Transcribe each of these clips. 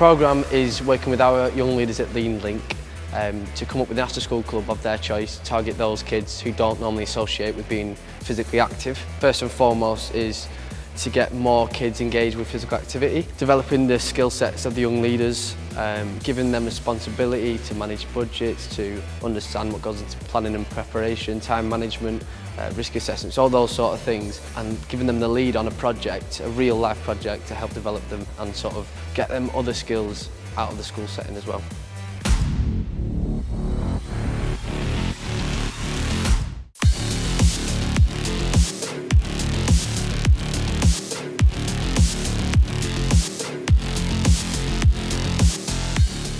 programme is working with our young leaders at Lean Link to come up with an after-school club of their choice, target those kids who don't normally associate with being physically active. First and foremost is to get more kids engaged with physical activity, developing the skill sets of the young leaders, giving them responsibility to manage budgets, to understand what goes into planning and preparation, time management, risk assessments, all those sort of things, and giving them the lead on a project, a real life project, to help develop them and sort of get them other skills out of the school setting as well.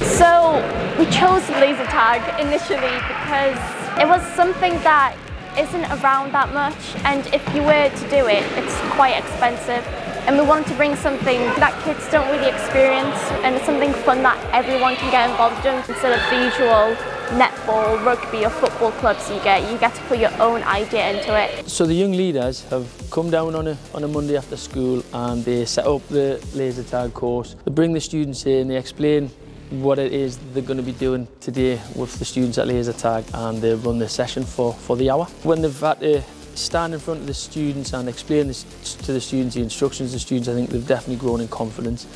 So we chose laser tag initially because it was something that isn't around that much, and if you were to do it, it's quite expensive, and we wanted to bring something that kids don't really experience and something fun that everyone can get involved in instead of the usual netball, rugby or football clubs you get to put your own idea into it. So the young leaders have come down on a Monday after school and they set up the laser tag course. They bring the students in, they explain what it is they're going to be doing today with the students at laser tag, and they run the session for the hour. When they've had to stand in front of the students and explain this to the students, the instructions to the students, I think they've definitely grown in confidence.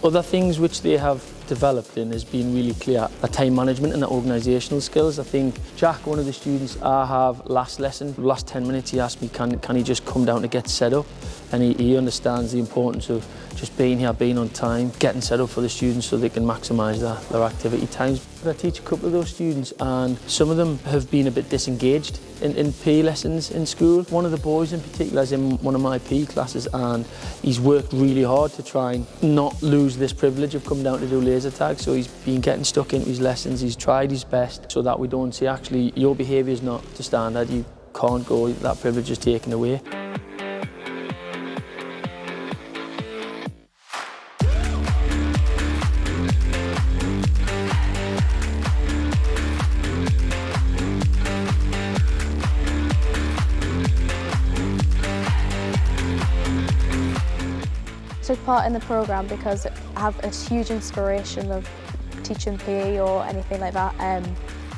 Other things which they have developed in has been really clear, the time management and the organisational skills. I think Jack, one of the students I have last lesson, the last 10 minutes he asked me can he just come down to get set up, and he understands the importance of just being here, being on time, getting set up for the students so they can maximise their activity times. I teach a couple of those students and some of them have been a bit disengaged in PE lessons in school. One of the boys in particular is in one of my PE classes and he's worked really hard to try and not lose this privilege of coming down to do laser tag, so he's been getting stuck into his lessons, he's tried his best so that we don't say actually your behaviour is not to standard, you can't go, that privilege is taken away. I took part in the programme because I have a huge inspiration of teaching PE or anything like that.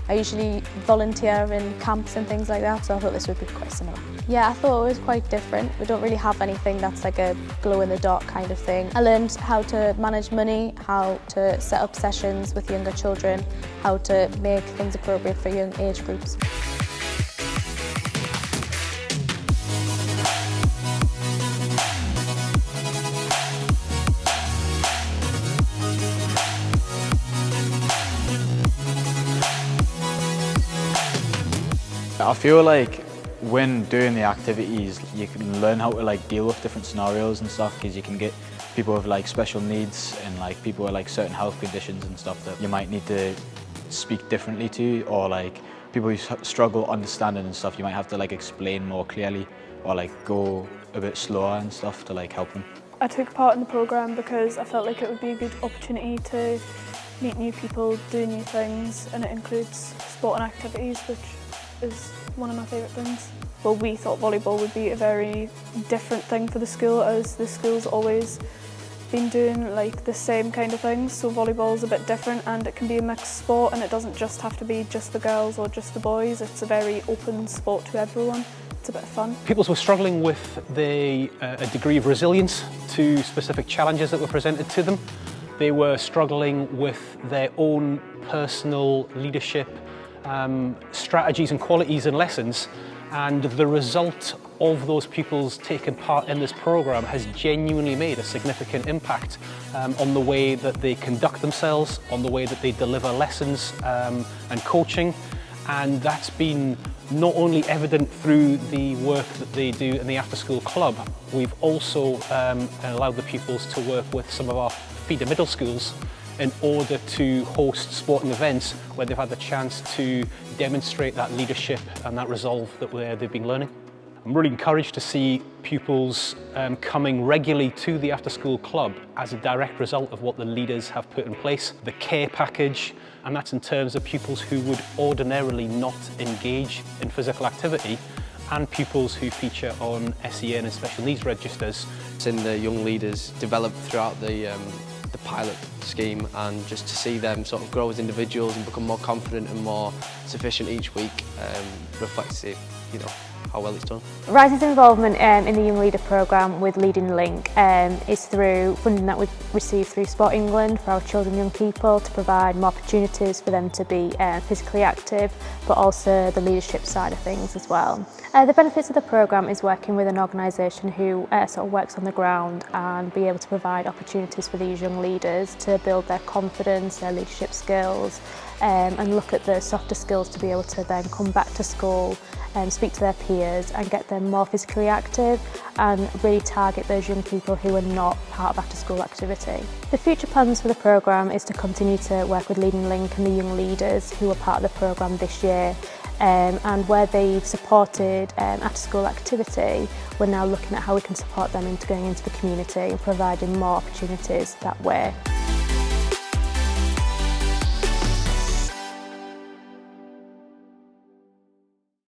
I usually volunteer in camps and things like that, so I thought this would be quite similar. Yeah, I thought it was quite different. We don't really have anything that's like a glow-in-the-dark kind of thing. I learned how to manage money, how to set up sessions with younger children, how to make things appropriate for young age groups. I feel like when doing the activities you can learn how to deal with different scenarios and stuff, because you can get people with special needs and people with certain health conditions and stuff that you might need to speak differently to, or people who struggle understanding and stuff, you might have to explain more clearly or go a bit slower and stuff to help them. I took part in the programme because I felt like it would be a good opportunity to meet new people, do new things, and it includes sport and activities, which is one of my favourite things. Well, we thought volleyball would be a very different thing for the school, as the school's always been doing the same kind of things, so volleyball is a bit different and it can be a mixed sport, and it doesn't just have to be just the girls or just the boys. It's a very open sport to everyone. It's a bit of fun. Pupils were struggling with a degree of resilience to specific challenges that were presented to them. They were struggling with their own personal leadership strategies and qualities and lessons, and the result of those pupils taking part in this programme has genuinely made a significant impact on the way that they conduct themselves, on the way that they deliver lessons and coaching, and that's been not only evident through the work that they do in the after-school club. We've also allowed the pupils to work with some of our feeder middle schools in order to host sporting events where they've had the chance to demonstrate that leadership and that resolve that they've been learning. I'm really encouraged to see pupils coming regularly to the after-school club as a direct result of what the leaders have put in place, the care package, and that's in terms of pupils who would ordinarily not engage in physical activity, and pupils who feature on SEN and special needs registers. In the young leaders developed throughout the the pilot scheme, and just to see them sort of grow as individuals and become more confident and more sufficient each week reflects it, you know, how well it's done. Rising's involvement in the Young Leader programme with Leading Link is through funding that we've received through Sport England for our children and young people to provide more opportunities for them to be physically active, but also the leadership side of things as well. The benefits of the programme is working with an organisation who sort of works on the ground and be able to provide opportunities for these young leaders to build their confidence, their leadership skills, and look at the softer skills to be able to then come back to school and speak to their peers and get them more physically active and really target those young people who are not part of after school activity. The future plans for the programme is to continue to work with Leading Link and the young leaders who are part of the programme this year, and where they've supported after school activity, we're now looking at how we can support them into going into the community and providing more opportunities that way.